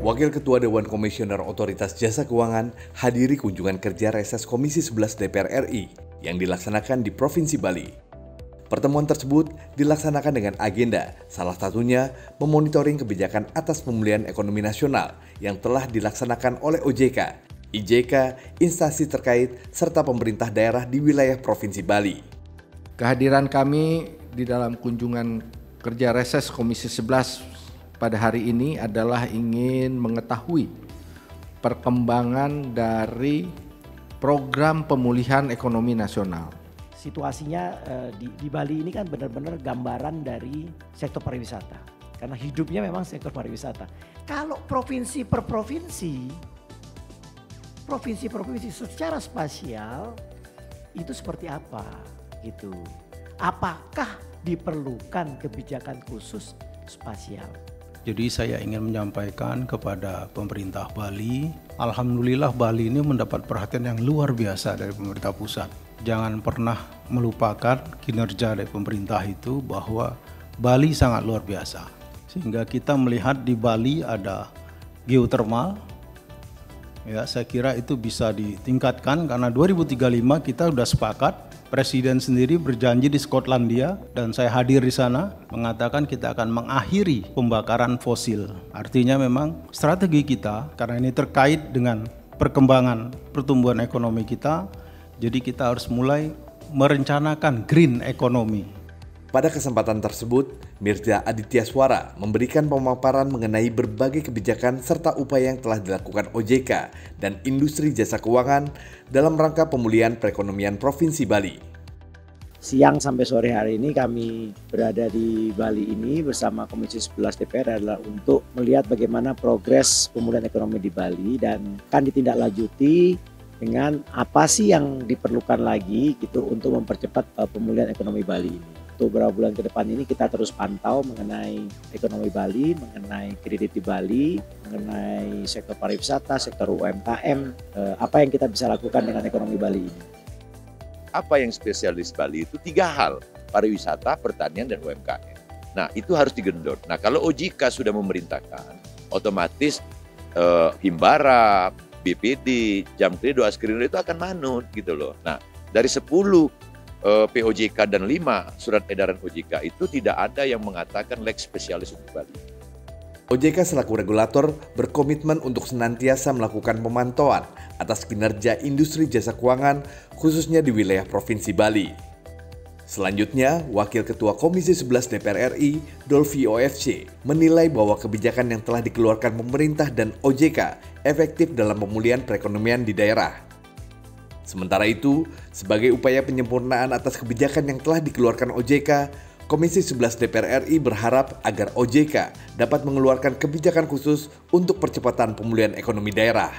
Wakil Ketua Dewan Komisioner Otoritas Jasa Keuangan hadiri kunjungan kerja reses Komisi 11 DPR RI yang dilaksanakan di Provinsi Bali. Pertemuan tersebut dilaksanakan dengan agenda salah satunya memonitoring kebijakan atas pemulihan ekonomi nasional yang telah dilaksanakan oleh OJK, IJK, instansi terkait, serta pemerintah daerah di wilayah Provinsi Bali. Kehadiran kami di dalam kunjungan kerja reses Komisi 11 pada hari ini adalah ingin mengetahui perkembangan dari program pemulihan ekonomi nasional. Situasinya di Bali ini kan benar-benar gambaran dari sektor pariwisata. Karena hidupnya memang sektor pariwisata. Kalau provinsi per provinsi secara spasial itu seperti apa gitu. Apakah diperlukan kebijakan khusus spasial? Jadi saya ingin menyampaikan kepada pemerintah Bali, alhamdulillah Bali ini mendapat perhatian yang luar biasa dari pemerintah pusat. Jangan pernah melupakan kinerja dari pemerintah itu bahwa Bali sangat luar biasa. Sehingga kita melihat di Bali ada geotermal, ya saya kira itu bisa ditingkatkan karena 2035 kita sudah sepakat. Presiden sendiri berjanji di Skotlandia dan saya hadir di sana mengatakan kita akan mengakhiri pembakaran fosil. Artinya memang strategi kita karena ini terkait dengan perkembangan pertumbuhan ekonomi kita, jadi kita harus mulai merencanakan green economy. Pada kesempatan tersebut, Mirza Aditya Swara memberikan pemaparan mengenai berbagai kebijakan serta upaya yang telah dilakukan OJK dan industri jasa keuangan dalam rangka pemulihan perekonomian Provinsi Bali. Siang sampai sore hari ini kami berada di Bali ini bersama Komisi 11 DPR adalah untuk melihat bagaimana progres pemulihan ekonomi di Bali dan akan ditindaklanjuti dengan apa sih yang diperlukan lagi gitu untuk mempercepat pemulihan ekonomi Bali ini. Untuk beberapa bulan ke depan ini kita terus pantau mengenai ekonomi Bali, mengenai kredit di Bali, mengenai sektor pariwisata, sektor UMKM, apa yang kita bisa lakukan dengan ekonomi Bali ini. Apa yang spesialis Bali itu 3 hal, pariwisata, pertanian, dan UMKM. Nah itu harus digendor. Nah kalau OJK sudah memerintahkan, otomatis Himbara, BPD, Jamkrindo, Askrindo itu akan manut gitu loh. Nah dari 10 POJK dan 5 surat edaran OJK itu tidak ada yang mengatakan lex spesialis untuk Bali. OJK selaku regulator berkomitmen untuk senantiasa melakukan pemantauan atas kinerja industri jasa keuangan khususnya di wilayah Provinsi Bali. Selanjutnya, Wakil Ketua Komisi 11 DPR RI, Dolfi OFC, menilai bahwa kebijakan yang telah dikeluarkan pemerintah dan OJK efektif dalam pemulihan perekonomian di daerah. Sementara itu, sebagai upaya penyempurnaan atas kebijakan yang telah dikeluarkan OJK, Komisi 11 DPR RI berharap agar OJK dapat mengeluarkan kebijakan khusus untuk percepatan pemulihan ekonomi daerah.